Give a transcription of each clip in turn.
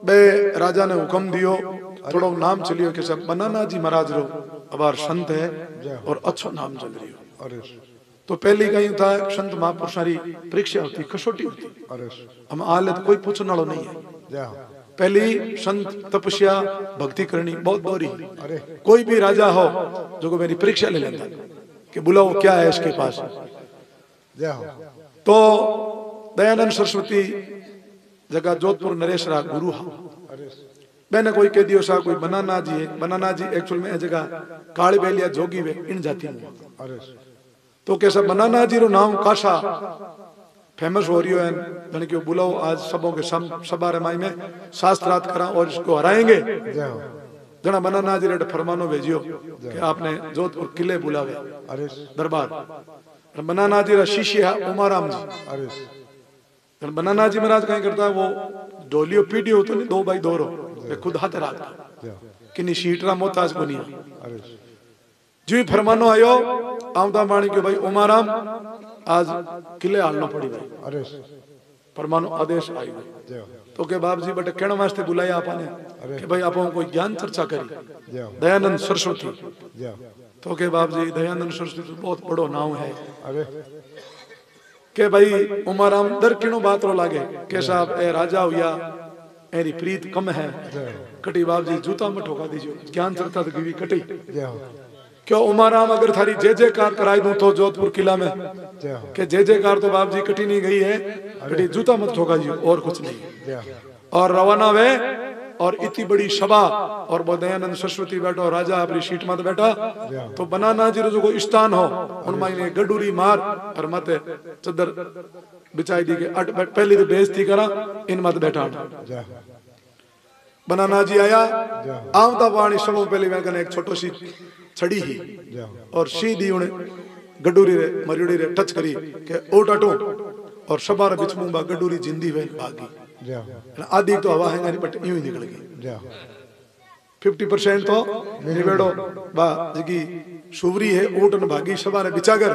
बे राजा ने हुक्म दियो, थोड़ो नाम चलियो कि सब बनाना जी महाराज रो अबार संत है और अच्छो नाम चल रही हो। तो पहली कहीं था संत महापुरुषारी परीक्षा होती, कसोटी होती। हम आले तो कोई पूछने वालों नहीं है। पहली संत तपस्या भक्ति करनी बहुत दोरी। कोई भी राजा हो जो को मेरी परीक्षा ले लेता कि बुलाओ क्या है इसके पास। तो दयानंद सरस्वती जगह जोधपुर नरेश रा गुरु हा। मैंने कोई कह दियो सा कोई बनाना जी है। बनाना जी एक्चुअल में जगह काली बेलिया जोगी वे इन जाती में। तो कैसा बनाना जी रो नाम काशा फेमस हो रियो है। मैंने क्यों बुलाओ आज सबों के सभा रमाई में शास्त्रार्थ करा और इसको हराएंगे। जना बनाना जी रेट फरमानो भेजियो कि आपने जोधपुर किले बुलावे दरबार। बनाना जी रा शिष्य है उमाराम जी। बनाना जी महाराज कहीं करता है वो डोलियो पीडियो तो नहीं 2 बाई 2 रो खुद हाथ रखता किन्नी शीटरा मोहताज को नहीं। जी फरमानो आयो आमदा माणी क्यों भाई उमाराम आज किले हालना पड़ी भाई फरमानो आदेश आई भाई। तो के बाप जी बटे कहने वास्ते बुलाया आपने कि भाई आप कोई ज्ञान चर्चा करी दयानंद सरस्वती। तो के बाप जी दयानंद सरस्वती बहुत बड़ो नाम है के भाई उमाराम दर किनो बात रो लागे के साहब ए राजा हुआ एरी प्रीत कम है कटी बाप जी जूता में ठोका दीजिए ज्ञान चर्चा तो की कटी। क्यों उमाराम अगर थारी जय जयकार कराई दूं तो जोधपुर किला में के जय जयकार तो बाप जी कटी नहीं गई है कटी जूता मत ठोका जी और कुछ नहीं। और रवाना वे और इतनी बड़ी सभा और दयानंद सरस्वती बैठो राजा अपनी सीट मत बैठा। तो बनाना जी जो को स्थान हो उनमें ने गडूरी मार और मत चदर बिछाई दी के पहली तो बेइज्जती करा इन मत बैठा। बनाना जी आया आवता पानी सब पहले मैं कहने एक छोटो सी छड़ी ही और सीधी उन्हें गडूरी रे मरियोड़ी रे टच करी के ओट अटो और सबार बिच मुंबा गडूरी जिंदी वे भागी। आधी तो हवा है बट यूं ही निकल गई 50% तो निवेड़ो बा जगी सुवरी है ऊट न भागी सबारे बिचागर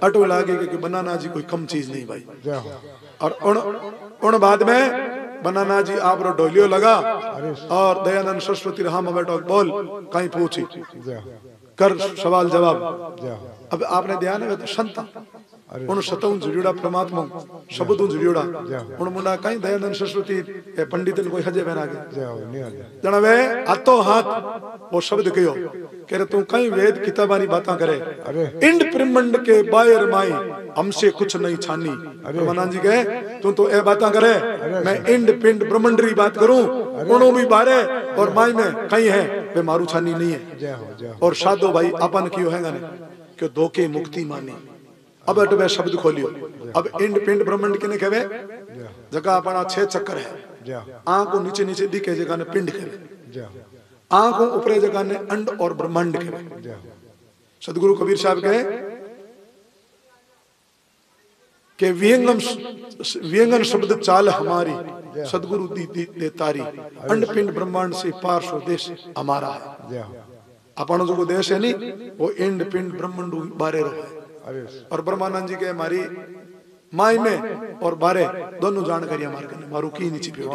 अटो लागे कि बनाना जी कोई कम चीज नहीं भाई। और उन बाद में बनाना जी आप रो डोलियो लगा और दयानंद सरस्वती रहा में बैठो बोल कहीं पूछी कर सवाल जवाब। अब आपने ध्यान है तो संता उन सतों जुड़ियोड़ा परमात्मा शब्दों जुड़ियोड़ा उन मुंडा कहीं दयानंद सरस्वती पंडितन कोई हजे बना के जना वे हाथों हाथ वो शब्द कहो कह रहे तू कहीं वेद किताबानी बातें करे इंड ब्रह्मांड के बाहर माई हमसे कुछ नहीं छानी। ब्रह्मानंद जी कहे तू तो ए बातें करे मैं इंड पिंड ब्रह्मांडरी बात करूं उनो भी बारे और माई में कहीं है वे मारू छानी नहीं है। और साधो भाई अपन क्यों है क्यों धोखे मुक्ति मानी। अब अटवे शब्द खोलियो अब इंड पिंड ब्रह्मांड किने कहवे जगह अपना 6 चक्कर है। आंखों नीचे नीचे दिखे जगह ने पिंड कहवे आंखों ऊपरे जगह ने अंड और ब्रह्मांड कहवे। सदगुरु कबीर साहब कहे के व्यंगन शब्द चाल हमारी सदगुरु दी दे तारी अंड पिंड ब्रह्मांड से पार स्वदेश हमारा है। अपन जो देश है नहीं वो इंड पिंड ब्रह्मांड बारे रो है। और ब्रह्मानंद जी के हमारी माई में और बारे दोनों जानकारी हमारे कने मारू की नीचे पियो।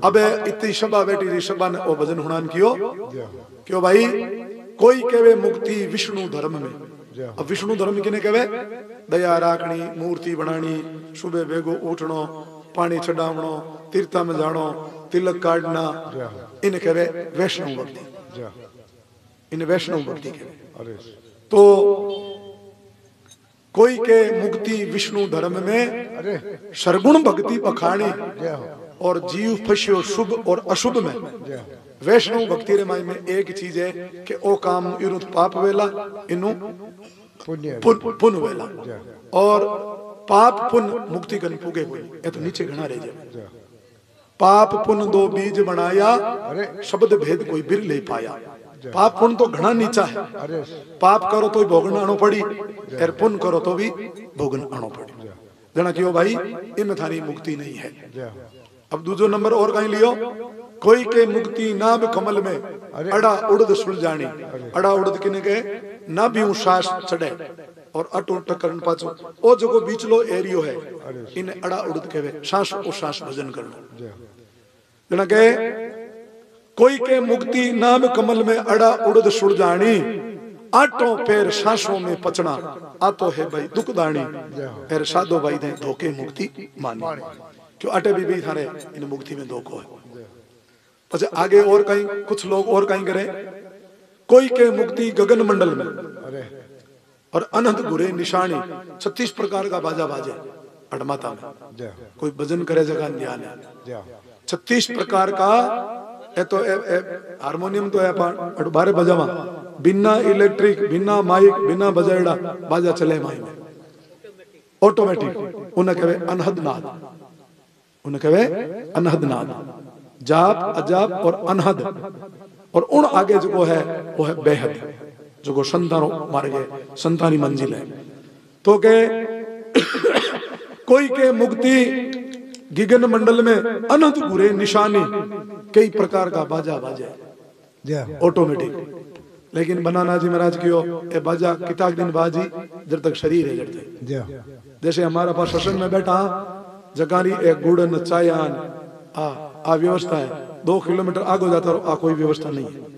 अब इतनी सभा बैठी थी सभा ने वो भजन हुनान कियो क्यों भाई कोई कहवे मुक्ति विष्णु धर्म में। अब विष्णु धर्म किने कहवे दया राखनी मूर्ति बनानी सुबह बेगो उठनो पानी चढ़ावनो तीर्था में जानो तिलक काटना इन कहवे वैष्णव भक्ति। इन वैष्णव भक्ति कहवे। तो कोई के मुक्ति विष्णु धर्म में सरगुण भक्ति पखाणी और जीव फस्यो शुभ और अशुभ में। वैष्णव भक्ति रे माई में एक चीज है कि ओ काम इनु पाप वेला इनु पुण्य वेला और पाप पुण्य मुक्ति कन पुगे हुए ये तो नीचे घना रह जाए। पाप पुण्य 2 बीज बनाया शब्द भेद कोई बिर ले पाया। पाप पुण्य तो घना नीचा है। पाप करो तो भोगन आनो पड़ी और पुण्य करो तो भी भोगन आनो पड़ी। जना क्यों भाई इनमें थारी मुक्ति नहीं है। अब दूसरो नंबर और कहीं लियो कोई के मुक्ति नाभ कमल में अड़ा उड़द सुलझानी। अड़ा उड़द किने के ना भी श्वास चढ़े और अटो टकरन पाचो ओ जो बीचलो एरियो है इन अड़ा उड़द कहवे सांस ओ सांस भजन करना। जना के कोई के मुक्ति नाम कमल में अड़ा उड़द सुड़ जानी, आटों पैर सांसों में पचना, आतो है भाई दुखदानी, पैर साधो भाई दे धोखे मुक्ति मानी। क्यों अटे भी थारे इन मुक्ति में धोखो है। अच्छा आगे और कहीं कुछ लोग और कहीं करे, कोई के मुक्ति गगन मंडल में और अनंत गुरे निशानी, 36 प्रकार का बाजा बाजे अड़माता में, कोई भजन करे जगह ध्यान है, 36 प्रकार का ए तो हारमोनियम तो है बारे बजावा, बिना इलेक्ट्रिक बिना माइक बिना बजाएड़ा बाजा चले माई में ऑटोमेटिक। उन्हें कहे अनहद नाद, उन्हें कहे अनहद नाद, जाप अजाप और अनहद, और उन आगे जो है वो है बेहद, जो संतानो मारे गए संतानी मंजिल है। तो के कोई के मुक्ति गगन मंडल में अनंत गुरे निशानी, कई प्रकार का बाजा बाजे ऑटोमेटिक। लेकिन बनाना जी महाराज क्यों ए बाजा किताक दिन बाजी जब तक शरीर है जब तक। जैसे हमारा पास सत्संग में बैठा जगारी एक गुड़न चायान आ व्यवस्था है, 2 किलोमीटर आगे जाता रहो, आ कोई व्यवस्था नहीं है।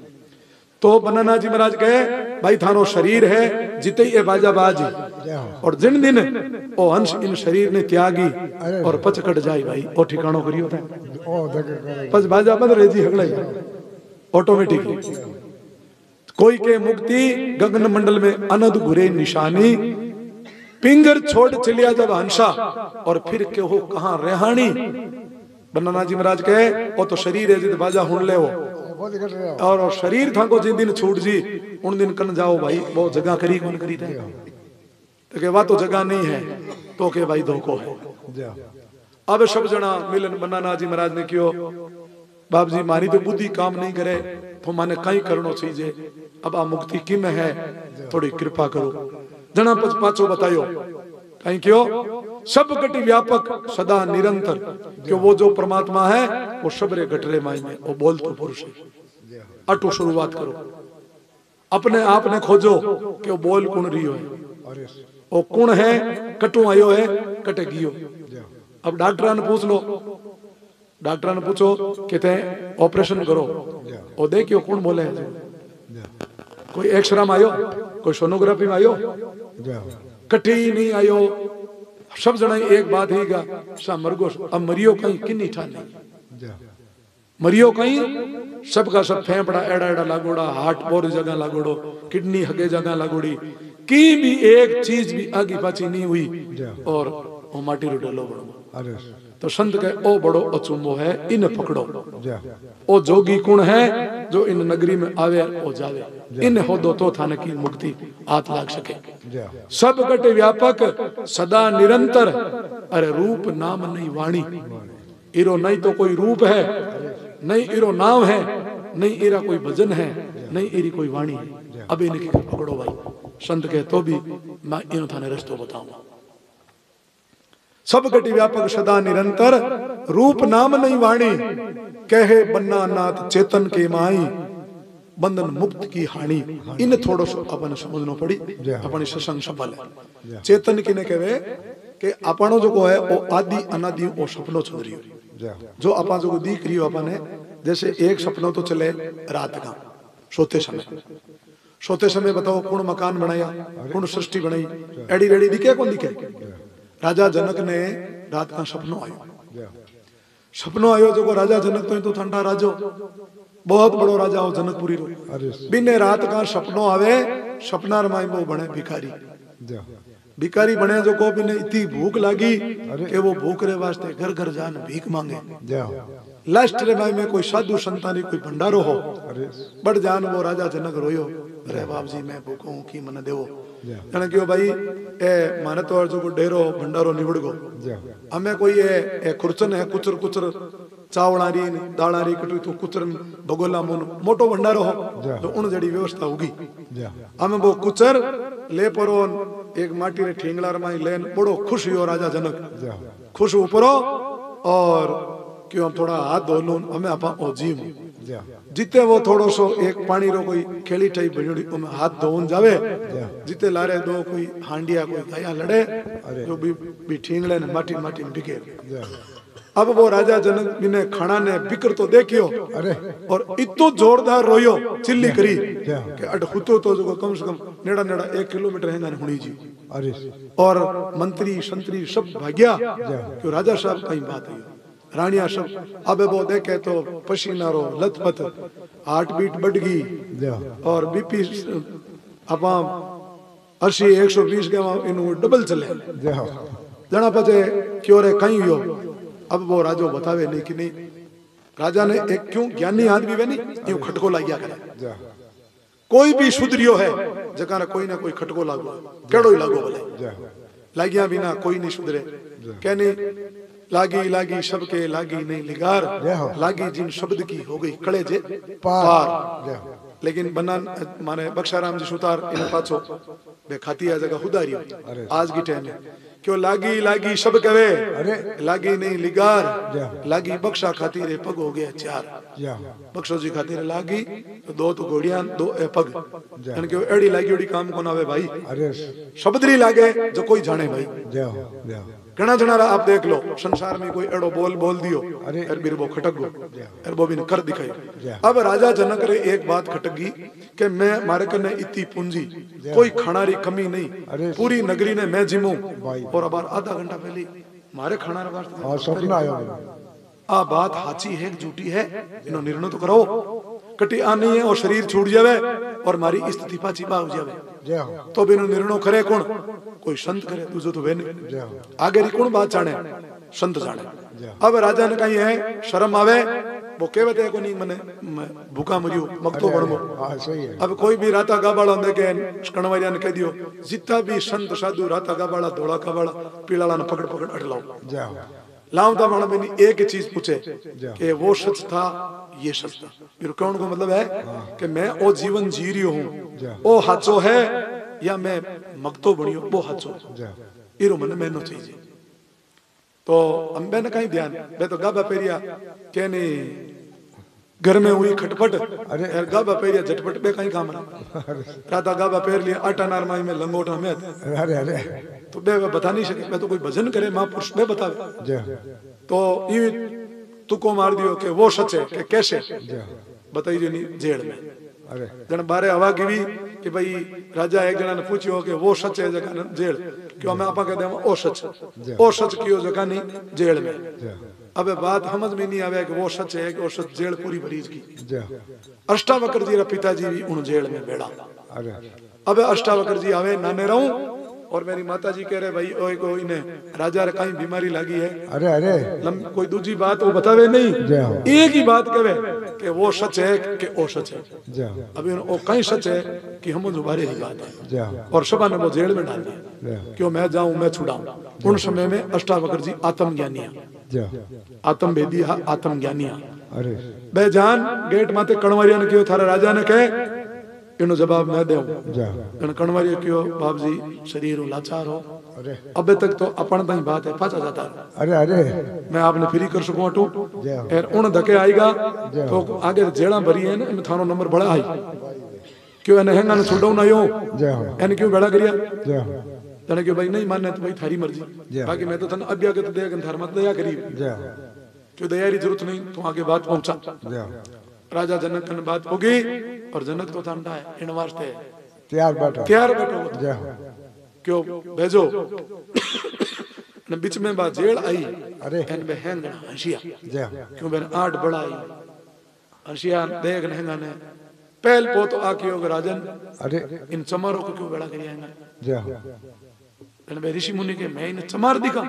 तो बनाना जी महाराज कहे भाई थानो शरीर है जिते ये बाजा बाजी, और जिन दिन ओ अंश इन शरीर ने त्यागी और पच कट जाए भाई ओ ठिकानो करियो था पच बाजा बंद रह जी हगलाई ऑटोमेटिकली। कोई के मुक्ति गगन मंडल में अनंत घुरे निशानी, पिंजर छोड़ चलिया जब हंसा और फिर के हो कहां रेहानी। बनाना जी महाराज कहे ओ तो शरीर है जित बाजा हुन ले हो, और शरीर था को जिन दिन छूट जी उन दिन कन जाओ भाई वो जगह करी कौन करी थे, तो के वह तो जगह नहीं है तो के भाई धोखो है। अब सब जना मिलन बनाना जी महाराज ने क्यों बाप जी मारी तो बुद्धि काम नहीं करे तो माने कहीं करनो चाहिए, अब आ मुक्ति किम है थोड़ी कृपा करो। जना पाचो बतायो कहीं क्यों सब गति व्यापक सदा निरंतर, क्यों वो जो परमात्मा है वो सबरे गटरे माई में वो बोल तो पुरुष है। अटो शुरुआत करो, अपने आप ने खोजो कि वो बोल कौन रियो है, वो कौन है कटू आयो है कटे गियो। अब डॉक्टर ने पूछ लो, डॉक्टर ने पूछो कहते हैं ऑपरेशन करो, वो देखियो कौन बोले है, कोई एक्सरे में आयो कोई सोनोग्राफी में आयो कटी नहीं आयो, सब जना एक बात ही गा सा मरगो। अब मरियो कहीं किन्नी ठानी मरियो कहीं सबका सब फेफड़ा एड़ा एड़ा लागोड़ा, हार्ट बोर जगह लागोड़ो, किडनी हगे जगह लागोड़ी, की भी एक चीज भी आगी पाची नहीं हुई और वो माटी रो डलो बड़ो। तो संत कहे ओ बड़ो अचुम्बो है इन पकड़ो, ओ जोगी कुण है जो इन नगरी में आवे ओ जावे, इन हो दो तो थाने की मुक्ति हाथ लाग सके। सब गट व्यापक सदा निरंतर, अरे रूप नाम नहीं वाणी, इरो नहीं तो कोई रूप है, नहीं इरो नाम है, नहीं इरा कोई भजन है, नहीं इरी कोई वाणी है। अब इनकी पकड़ो भाई। संत कहे तो भी मैं इन थाने रस्तो बताऊंगा। सब गति व्यापक सदा निरंतर, रूप नाम नहीं वाणी, कहे बन्ना नाथ चेतन के माई, बंधन मुक्त की हानि। इन थोड़ो सो अपन समझनो पड़ी, अपनी सत्संग सफल है। चेतन की ने कहे कि अपनो जो को है वो आदि अनादि वो सपनो चल रही हो, जो अपन जो दिख रही हो अपन है। जैसे एक सपनो तो चले रात का सोते समय, सोते समय बताओ कौन मकान बनाया, कौन सृष्टि बनाई, एडी रेडी दिखे कौन दिखे। राजा जनक ने रात का सपनो आयो, सपनो आयो जो राजा जनक तो ठंडा राजो बहुत बड़ो राजा हो जनकपुरी रो, बिने रात का सपनो आवे, सपनार माई वो बने भिखारी, भिखारी बने जो को बिने इतनी भूख लगी कि वो भूख रे वास्ते घर घर जान भीख मांगे। लास्ट रे माई में कोई साधु संतानी कोई भंडारो हो, बड़ जान वो राजा जनक रोयो, अरे बाप जी मैं भूखो हूं की मन देवो। जन क्यों भाई ए माने तो जो डेरो भंडारो निवड़ गो, हमें कोई ए खुरचन है कुचर कुचर चावलारी दालारी कटू तो कुचर भगोला मुन मोटो भंडारो हो तो उन जड़ी व्यवस्था होगी। हमें वो कुचर ले परो एक माटी रे ठेंगलार माई लेन बड़ो खुश हो राजा जनक, खुश ऊपरो और क्यों थोड़ा हाथ धो लूं हमें आपा ओ जीव जिते वो थोड़ो सो एक पानी रो कोई खेली टाई बजड़ी उमे हाथ धोन जावे, जिते लारे दो कोई हांडिया कोई गाया लड़े जो भी ठींगले ने माटी माटी बिके अब वो राजा जनक ने खाना ने बिकर तो देखियो अरे और इतो जोरदार रोयो चिल्ली करी कि अट हुतो तो जो कम से कम नेड़ा नेड़ा 1 किलोमीटर है हुणी जी। अरे और मंत्री संतरी सब भाग्या क्यों राजा साहब कहीं बात है रानिया सब अब वो देखे तो पसीना रो लथपथ हार्ट बीट बढ़ गई और बीपी आप 80-120 के इनु डबल चले जना पचे क्यों रे कहीं हो। अब वो राजो बतावे नहीं कि नहीं राजा ने एक क्यों ज्ञानी आदमी वे नहीं यूं खटको लागिया करे कोई भी सुधरियो है जगह कोई ना कोई खटको लागो केड़ो ही लागो भले लागिया बिना कोई नहीं सुधरे कहने लागी लागी सबके लागी नहीं लिगार लागी जिन शब्द की हो गई कलेजे पार। लेकिन बना माने बख्शाराम जी सुतार इन पाछो बे खाती आ जगह खुदारी आज की टाइम में क्यों लागी लागी सब कवे लागी नहीं लिगार लागी बख्शा खातिर पग हो गया 4 बख्शो जी खातिर लागी तो 2 तो घोड़ियां 2 पग यानी कि एड़ी लागी एड़ी काम को ना वे भाई शब्दरी लागे जो कोई जाने भाई घना जना आप देख लो संसार में कोई एड़ो बोल दियो अरे बिरबो खटक गो अरे वो भी ने कर दिखाई। अब राजा जनक रे एक बात खटक गई कि मैं मारे कने इतनी पूंजी कोई खाना री कमी नहीं पूरी नगरी ने मैं जिमू और अब आधा घंटा पहले मारे खाना रा सपना आयो आ बात हाची है झूठी है इनो निर्णय तो करो कटी आनी है और शरीर छूट जावे और मारी स्थिति पाची बा हो जावे तो बिनो निर्णय करे कौन कोई संत करे दूसरो तो वे नहीं आगे री कौन बात जाने संत जाने। अब राजा ने कही है शर्म आवे वो कहवे थे को नहीं मने भूखा मरियो मगतो बनबो अब कोई भी राता गाबाड़ा देखे कणवारिया ने कह दियो जितना भी संत साधु राता गाबाड़ा धोला गाबाड़ा पीलाड़ा ने पकड़ पकड़ अटलाओ लाऊं माना मैंने एक ही चीज पूछे कि वो सच था ये सच था फिर कौन को मतलब है कि मैं वो जीवन जी रही हूँ वो हाचो है या मैं मगतो बनियो वो हाचो इरो मन मैनो चाहिए। तो अंबे ने कहीं ध्यान मैं तो गाबा पेरिया के नहीं घर में हुई खटपट अरे गाबा पेरिया झटपट पे कहीं काम राता गाबा पेर लिया आटा नारमाई में लंगोटा में अरे अरे तो बे बता नहीं सके मैं तो कोई भजन करे महापुरुष में बतावे तो ये तुको मार दियो कि वो सच है कि कैसे बताइए नहीं जेल में जन बारे हवा गिवी कि भाई राजा एक जना ने पूछियो कि वो सच है जगह जेल क्यों मैं आपा कह दे ओ सच क्यों जगह नहीं जेल में। अब बात समझ में नहीं आवे कि वो सच है कि वो सच जेल पूरी भरीज की अष्टावक्र जी रा पिताजी भी उन जेल में बैठा। अब अष्टावक्र जी आवे नाने रहूं और मेरी माता जी कह रहे भाई ओए को इन्हें राजा रे कहीं बीमारी लगी है अरे अरे कोई दूसरी बात वो बतावे नहीं एक ही बात कहे कि वो सच है कि वो सच है। अभी वो कहीं सच है कि हम दोबारे ही बात है और सभा ने वो जेल में डाल दिया क्यों मैं जाऊं मैं छुड़ाऊं। उन समय में अष्टावक्र जी आत्मज्ञानिया आत्मवेदिया आत्मज्ञानिया बेजान गेट माते कणवारिया ने क्यों थारा राजा ने कहे इनो जवाब मैं दे कणवारी क्यों बाप जी शरीर लाचार हो अबे तक तो अपन ताई बात है पाचा जाता अरे अरे मैं आपने फ्री कर सकूं अटू और उन धके आएगा तो आगे जेड़ा भरी है ना थानो नंबर बड़ा आई क्यों एने हेंगा ने छुड़ाऊ ना यो एने क्यों बेड़ा करिया तने क्यों भाई नहीं मानने तो भाई थारी मर्जी बाकी मैं तो तन अभ्या के तो दया धर्म मत दया करी क्यों दया की जरूरत नहीं तो आगे बात पहुंचा। राजा जनक ने बात होगी और जनक तो ठंडा है इन वास्ते तैयार बैठो क्यों भेजो न बीच में बात जेल आई एन में हैंग हंसिया क्यों बेन 8 बड़ा आई हंसिया देख नहंगा ने पहल पो तो आकियो राजन अरे इन चमारों को क्यों बड़ा करिया है ऋषि मुनि के मैं इन्हें चमार दिखा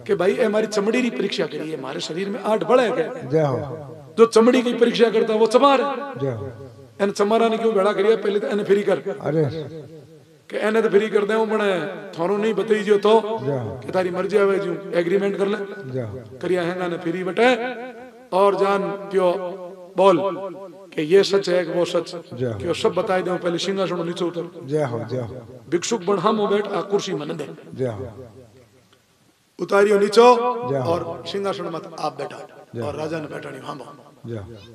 कि भाई हमारी चमड़ी की परीक्षा करिए हमारे शरीर में 8 बड़ा है क्या जो चमड़ी की परीक्षा करता है वो चमार है चमारा ने क्यों बेड़ा करिया पहले तो एने फ्री कर अरे कि एने तो फ्री कर दे बने थारो नहीं बताई जो तो कि तारी मर्जी आवे जो एग्रीमेंट कर ले करिया हैंगा ने फ्री बटे और जान क्यों बोल कि ये सच है कि वो सच क्यों सब बताई दो पहले सिंहासन नीचे उतर भिक्षुक बन हम बैठ आ कुर्सी मन दे उतारियो नीचो और सिंहासन मत आप बैठा और राजा ने बैठा नहीं हम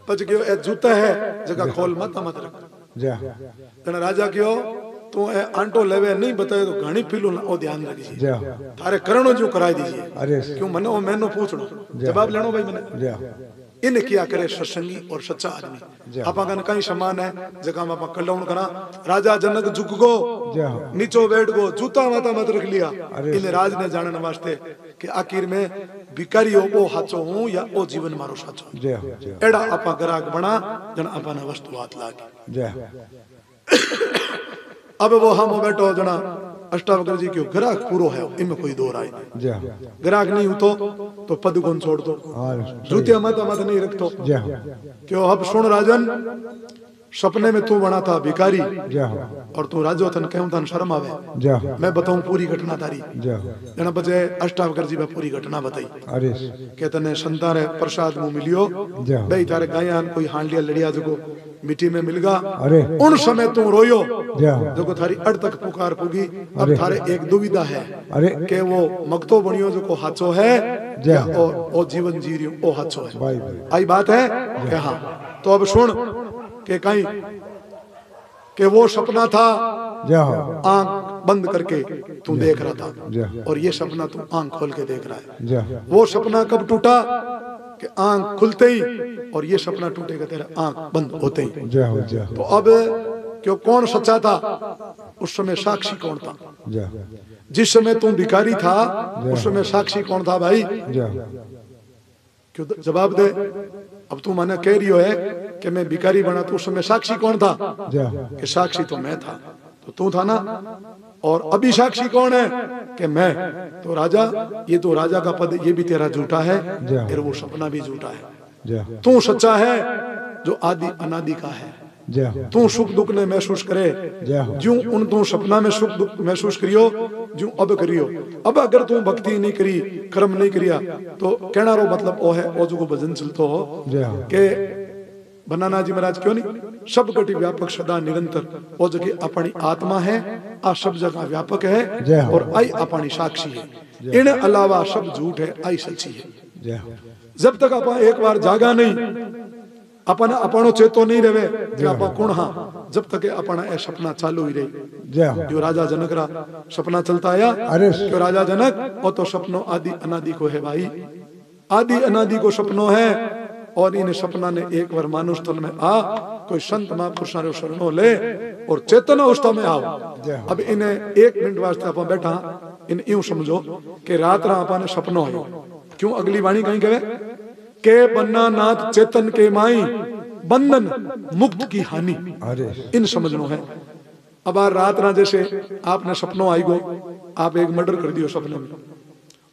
पच क्यों ए जूता है जगह खोल मत रख जना राजा क्यों तू ए आंटो लेवे नहीं बताए तो घणी पीलो ना ओ ध्यान रखिए थारे करणो जो कराई दीजिए क्यों मने ओ मैंने पूछनो जवाब लेनो भाई मने इन किया करे सत्संगी और सच्चा आदमी आपा कन कई समान है जका में आपा कलौन करा राजा जनक झुक गो नीचो बैठ गो जूता माता मत रख लिया इन राज ने जानने वास्ते कि आखिर में भिखारी हो ओ हाचो हूं या ओ जीवन मारो साचो एड़ा आपा ग्राहक बना जन आपा ने वस्तु हाथ लागे अब वो हम बैठो जना अष्टावक्र जी क्यों ग्राहक पूरो है इनमें कोई दो राय नहीं ग्राहक नहीं हो तो पद गुण छोड़ दो जूतिया मत मत नहीं रखतो क्यों अब सुन राजन सपने में तू बना था भिखारी और तू राजो थन कहूं थन शर्म आवे मैं बताऊं पूरी घटना तारी जना बजे अष्टावक्र जी में पूरी घटना बताई के तने संतान प्रसाद मुंह मिलियो बे तारे गायन कोई हांडिया लड़िया जको मिट्टी में मिल गया उन समय तू रोयो जो थारी अड़ तक पुकार पुगी अब थारे एक दुविधा है के वो मगतो बनियो जो को हाचो है और ओ जीवन जी रियो ओ हाचो है आई बात है कि हाँ तो अब सुन के कहीं कि वो सपना था आंख बंद करके तू देख रहा था और ये सपना तू आंख खोल के देख रहा है वो सपना कब टूटा कि आंख खुलते ही और ये सपना टूटेगा तेरा आंख बंद होते ही तो अब क्यों कौन सच्चा था उस समय साक्षी कौन था जिस समय तू भिखारी था उस समय साक्षी कौन था भाई क्यों जवाब दे अब तू माने कह रही है कि मैं भिखारी बना तो उस समय साक्षी कौन था कि साक्षी तो मैं था तो तू था ना और अभी साक्षी कौन है कि मैं तो राजा ये तो राजा का पद ये भी तेरा झूठा है फिर वो सपना भी झूठा है तू सच्चा है जो आदि अनादि का है तू सुख दुख ने महसूस करे जो उन तू सपना में सुख दुख महसूस करियो जो अब करियो अब अगर तू भक्ति नहीं करी कर्म नहीं करिया तो कहना रो मतलब ओ है ओ जो भजन चलतो हो के बनाना जी महाराज क्यों नहीं सब घटी व्यापक सदा निरंतर वो जगह अपनी आत्मा है आ सब जगह व्यापक है और आई अपनी साक्षी है इन अलावा सब झूठ है आई सच्ची है जब तक अपन एक बार जागा नहीं अपन अपनो चेतो नहीं रहे कि आपा कौन हाँ जब तक अपना ए सपना चालू ही रही जो राजा जनक रा सपना चलता आया क्यों राजा जनक वो तो सपनों आदि अनादि को है भाई आदि अनादि को सपनों है और इन सपना ने एक बार मानुष तन में आ कोई संत महापुरुषों रे शरणों ले और चेतन अवस्था में आओ अब इन्हें एक मिनट वास्ते आप बैठा इन यूं समझो कि रात रा आपने सपनो है क्यों अगली वाणी कहीं कहे के बन्ना नाथ चेतन के माई बंधन मुक्त की हानि इन समझनो है अब रात ना जैसे आपने सपनों आई गो आप एक मर्डर कर दियो सपने में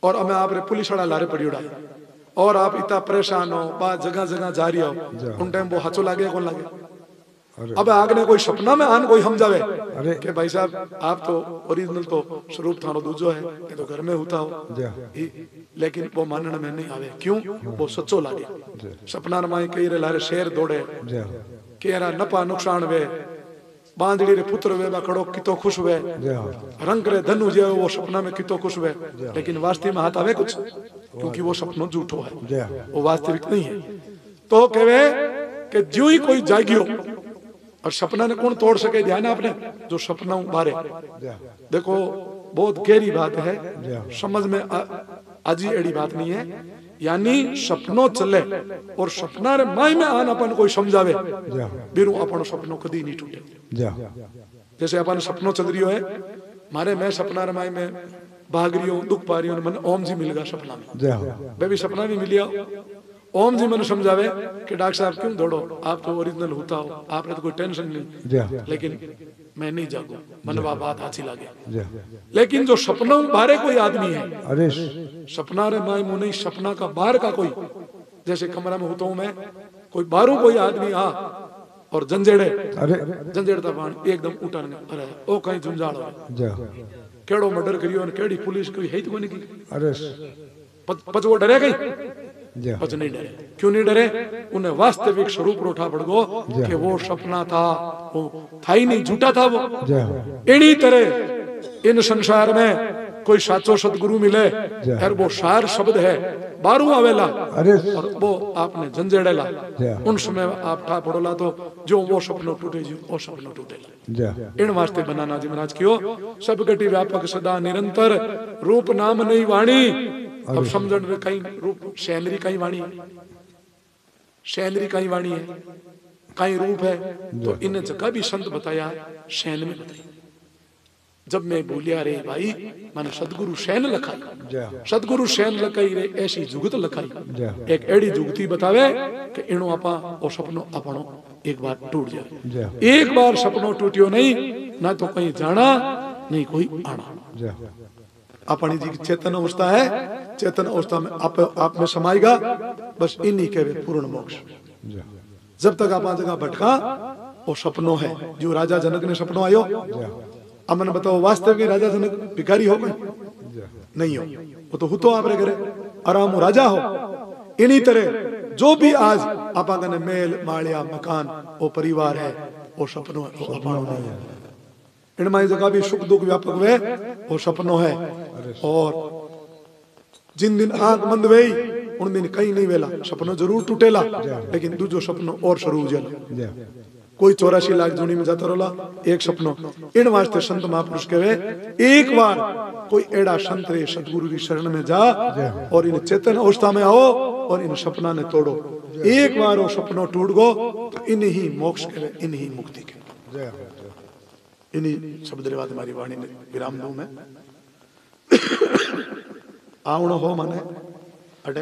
और अब आप पुलिस वाला लारे पड़ी उड़ा और आप इतना परेशान हो बा जगह जगह जा रही हो उन टाइम वो हाचो लागे कौन लागे अब आगने कोई सपना में आन कोई हम जावे कि भाई साहब आप तो ओरिजिनल तो स्वरूप थानो दूजो है कि तो घर में होता हो लेकिन वो मानने में नहीं आवे क्यों वो सच्चो लागे सपना में कई रे लारे शेर दौड़े कि यारा नफा नुकसान वे बांधड़ी रे पुत्र वे कड़ो कितो खुश वे रंग रे धनु जे वो सपना में कितो खुश वे लेकिन वास्तव में हाथ आवे कुछ क्योंकि वो सपनों झूठो है वो वास्तविक नहीं है तो कहे कि जो ही कोई जागियो और सपना ने कौन तोड़ सके ध्यान आपने जो सपना बारे देखो बहुत गहरी बात है समझ में आज एड़ी बात नहीं है यानी सपनों चले और सपना रे माई में आन अपन कोई समझावे बिरु अपन सपनों कदी नहीं टूटे जैसे अपन सपनों चल रही है मारे मैं सपना रे माई में भाग रही हूँ दुख पा रही हूँ मन ओम जी मिल गया सपना में मैं भी सपना भी मिलिया ओम जी मैंने समझावे कि डॉक्टर साहब क्यों दौड़ो आप तो ओरिजिनल होता हो आपने तो कोई टेंशन नहीं लेकिन मैं नहीं जागू मनवा बात अच्छी लगे लेकिन जो सपनों बारे कोई आदमी है सपना रे माई मुंह नहीं सपना का बाहर का कोई जैसे कमरा में होता हूं मैं कोई बाहरों कोई आदमी आ और जंजेड़ता पान एकदम उठन अरे ओ कहीं झुंझाड़ हो केड़ो मर्डर करियो केड़ी पुलिस कोई है तो कोई नहीं पच वो डरे गई पच नहीं डरे क्यों नहीं डरे उन्हें वास्तविक स्वरूप उठा पड़ गो कि वो सपना था वो था ही नहीं झूठा था वो इन्हीं तरह इन संसार में कोई साचो सतगुरु मिले और वो शायर शब्द है बारू आवेला और वो आपने झंझेड़ेला उन समय आप ठा पड़ोला तो जो वो सपनों टूटे जो वो सपनों टूटे इन वास्ते बनाना जी महाराज क्यों सब गति व्यापक सदा निरंतर रूप नाम नहीं वाणी। अब समझण में कई रूप शैनरी कई वाणी है, शैनरी कई वाणी है, कई रूप है, तो इन जगह भी संत बताया शैन में बताई। जब मैं बोलिया रे भाई मैंने सदगुरु शैन लखाई, सदगुरु शैन लखाई रे ऐसी जुगत लखाई, एक एड़ी जुगती बतावे कि इनो आपा ओ सपनो अपनो एक बार टूट जाए। एक बार सपनो टूटियो नहीं ना तो कहीं जाना नहीं कोई आना। अपनी जी चेतन अवस्था है, चेतन अवस्था में आप में समाएगा बस इन्हीं के पूर्ण मोक्ष। जब तक आप जगह भटका वो सपनों है जो राजा जनक ने सपनों आयो। अब मैंने बताओ वास्तव में राजा जनक भिखारी हो गए नहीं हो, वो तो हुतो आप करे आराम राजा हो। इन्हीं तरह जो भी आज आप मेल मालिया मकान वो परिवार है वो सपनों है। इनमें जगह भी सुख दुख व्यापक वे वो सपनों है। और जिन दिन आंख बंद वे उन दिन कहीं नहीं वेला सपनों जरूर टूटेला लेकिन दूजो सपनों और शुरू जला। कोई 84 लाख जूनी में जाता रोला एक सपनों। इन वास्ते संत महापुरुष कहे एक बार कोई एड़ा संत रे सतगुरु की शरण में जा और इन चेतन अवस्था में आओ और इन सपना ने तोड़ो। एक बार वो सपनों टूट गो तो इन ही मोक्ष कहे, इन ही मुक्ति कहे। इन्हीं शब्द रे बात हमारी वाणी में विराम दूं मैं। आवणो हो माने अडे